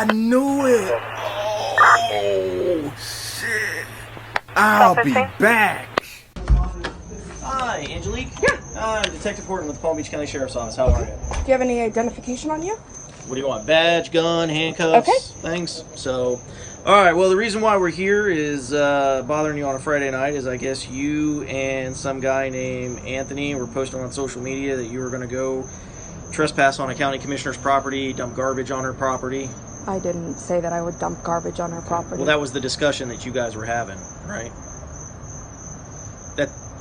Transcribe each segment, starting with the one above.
I knew it. Oh, shit. I'll be back. Hi, Angelique. Yeah. I'm Detective Horton with the Palm Beach County Sheriff's Office. How are you? Do you have any identification on you? What do you want? Badge, gun, handcuffs, things? So, alright, well, the reason why we're here is bothering you on a Friday night is I guess you and some guy named Anthony were posting on social media that you were going to go trespass on a county commissioner's property, dump garbage on her property. I didn't say that I would dump garbage on her property. Well, that was the discussion that you guys were having, right?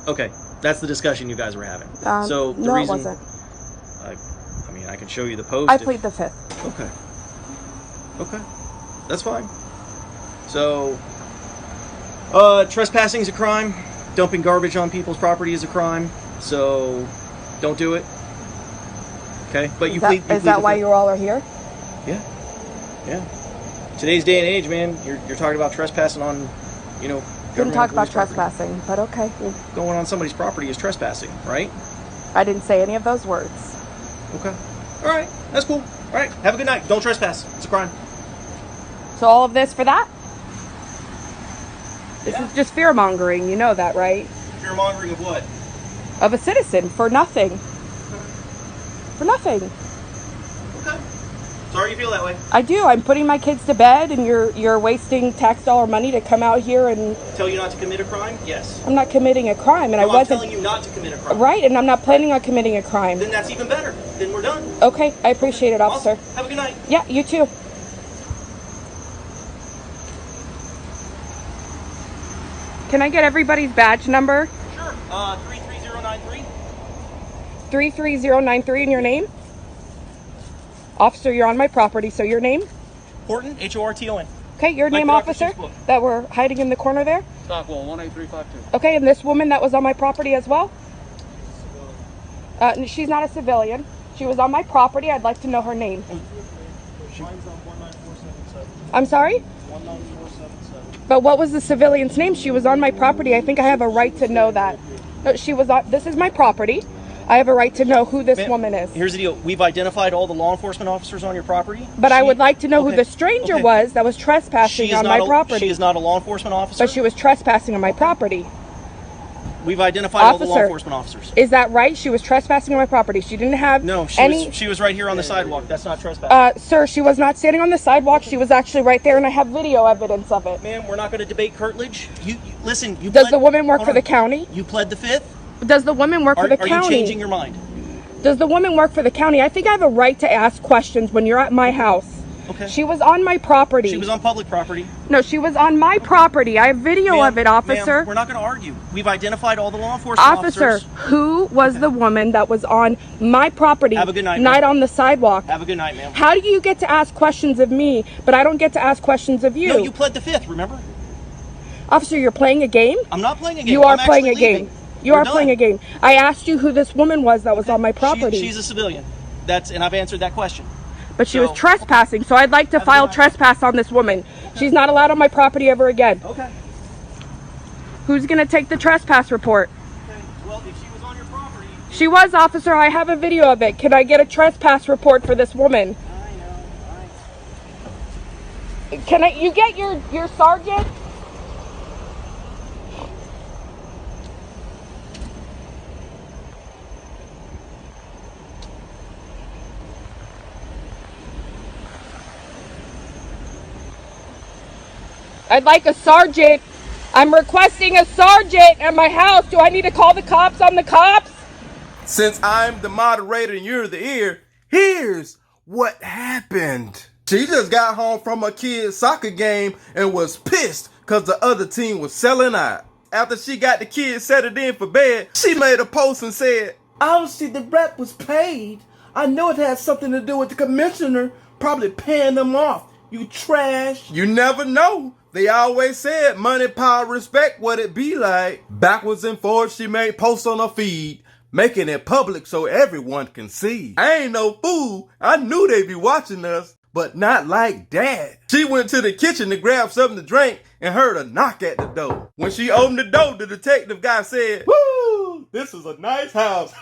Okay, that's the discussion you guys were having. So the no, reason, it wasn't. I mean, I can show you the post. I plead the fifth. Okay, that's fine. So, trespassing is a crime. Dumping garbage on people's property is a crime. So, don't do it. Okay, but Is that why you all are here? Yeah. Today's day and age, man, you're talking about trespassing on, Didn't talk about trespassing, but okay. Well, going on somebody's property is trespassing, right? I didn't say any of those words. Okay. All right. That's cool. All right. Have a good night. Don't trespass. It's a crime. So all of this for that? This is just fear-mongering. You know that, right? Fear-mongering of what? Of a citizen for nothing. For nothing. Okay. Sorry you feel that way. I do. I'm putting my kids to bed, and you're wasting tax dollar money to come out here and tell you not to commit a crime. Yes. I'm not committing a crime, and no, I wasn't. I'm telling you not to commit a crime. Right, and I'm not planning on committing a crime. Then that's even better. Then we're done. Okay, I appreciate it, officer. Awesome. Have a good night. Yeah, you too. Can I get everybody's badge number? Sure. 33093. 33093 and your name? Officer, you're on my property, so your name? Horton, Horton. Okay, your name, officer, that were hiding in the corner there? Stockwell, 18352. Okay, and this woman that was on my property as well? She's not a civilian. She was on my property. I'd like to know her name. Mine's on 19477. I'm sorry? 19477. But what was the civilian's name? She was on my property. I think I have a right to know that. No, she was on, this is my property. I have a right to know who this woman is. Here's the deal. We've identified all the law enforcement officers on your property. But I would like to know who the stranger was that was trespassing on my property. She is not a law enforcement officer. But she was trespassing on my property. We've identified all the law enforcement officers. Is that right? She was trespassing on my property. She didn't have she was right here on the sidewalk. That's not trespassing. Sir, she was not standing on the sidewalk. She was actually right there, and I have video evidence of it. Ma'am, we're not going to debate curtilage. Listen. Does the woman work for the county? You pled the fifth? Does the woman work for the county? Are you changing your mind? Does the woman work for the county? I think I have a right to ask questions when you're at my house. Okay. She was on my property. She was on public property. No, she was on my property. I have video of it, officer. We're not going to argue. We've identified all the law enforcement officers. Officer, who was the woman that was on my property? Have a good night, Not on the sidewalk. Have a good night, ma'am. How do you get to ask questions of me, but I don't get to ask questions of you? No, you pled the fifth, remember? Officer, you're playing a game? I'm not playing a game. You are playing a game. You are playing a game. I asked you who this woman was that was on my property. She's a civilian. And I've answered that question. But she was trespassing, so I'd like to file trespass on this woman. She's not allowed on my property ever again. Okay. Who's going to take the trespass report? Okay. Well, if she was on your property... She was, officer. I have a video of it. Can I get a trespass report for this woman? I know. Can you get your sergeant? I'd like a sergeant. I'm requesting a sergeant at my house. Do I need to call the cops on the cops? Since I'm the moderator and you're the ear, here's what happened. She just got home from a kid's soccer game and was pissed because the other team was selling out. After she got the kids settled in for bed, she made a post and said, "Obviously the rep was paid. I know it has something to do with the commissioner probably paying them off. You trash." You never know. They always said money, power, respect, what it be like. Backwards and forwards, she made posts on her feed, making it public so everyone can see. I ain't no fool. I knew they'd be watching us, but not like that. She went to the kitchen to grab something to drink and heard a knock at the door. When she opened the door, the detective guy said, "Woo, this is a nice house.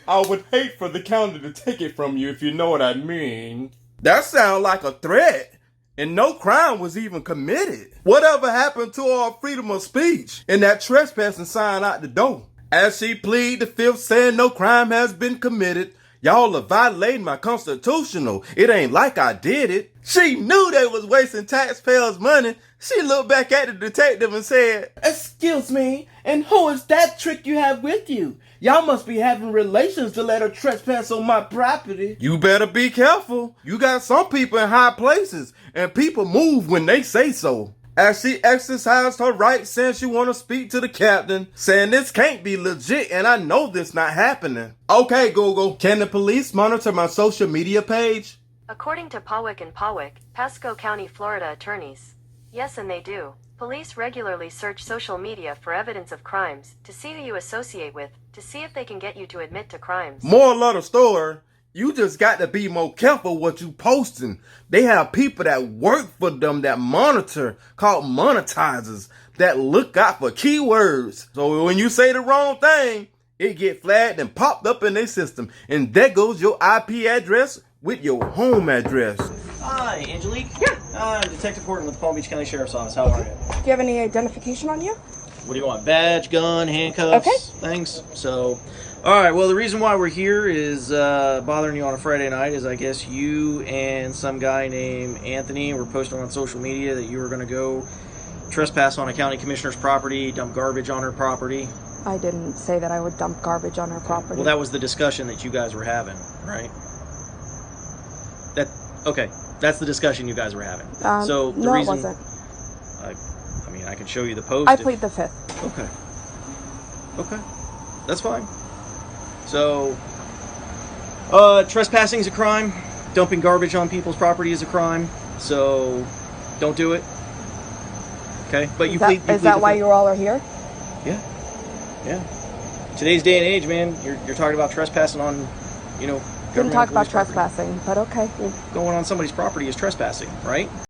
I would hate for the county to take it from you if you know what I mean." That sounds like a threat. and no crime was even committed. Whatever happened to our freedom of speech and that trespassing sign out the door? As she pleaded the fifth, saying no crime has been committed, y'all are violating my constitutional. It ain't like I did it. She knew they was wasting taxpayers' money. She looked back at the detective and said, "Excuse me, and who is that trick you have with you? Y'all must be having relations to let her trespass on my property." You better be careful. You got some people in high places, and people move when they say so. As she exercised her right, saying she want to speak to the captain, saying this can't be legit and I know this not happening. Okay, Google, can the police monitor my social media page? According to Pawick and Pawick, Pasco County, Florida attorneys. Yes, and they do. Police regularly search social media for evidence of crimes, to see who you associate with, to see if they can get you to admit to crimes. Moral of the story, you just got to be more careful what you posting. They have people that work for them that monitor, called monetizers, that look out for keywords. So when you say the wrong thing, it get flagged and popped up in their system. And there goes your IP address with your home address. Hi, Angelique. Yeah. I'm Detective Horton with the Palm Beach County Sheriff's Office. How are you? Do you have any identification on you? What do you want? Badge, gun, handcuffs? Okay. Things. So, all right. Well, the reason why we're here is bothering you on a Friday night is I guess you and some guy named Anthony were posting on social media that you were going to go trespass on a county commissioner's property, dump garbage on her property. I didn't say that I would dump garbage on her property. Well, that was the discussion that you guys were having, right? Okay. That's the discussion you guys were having. So the no, reason, it wasn't. I mean, I can show you the post. I plead the fifth. Okay. Okay. That's fine. So, trespassing is a crime. Dumping garbage on people's property is a crime. So, don't do it. Okay? But you plead. Is that why you all are here? Yeah. Yeah. Today's day and age, man, you're talking about trespassing on, Didn't talk about trespassing, but okay. Well, going on somebody's property is trespassing, right?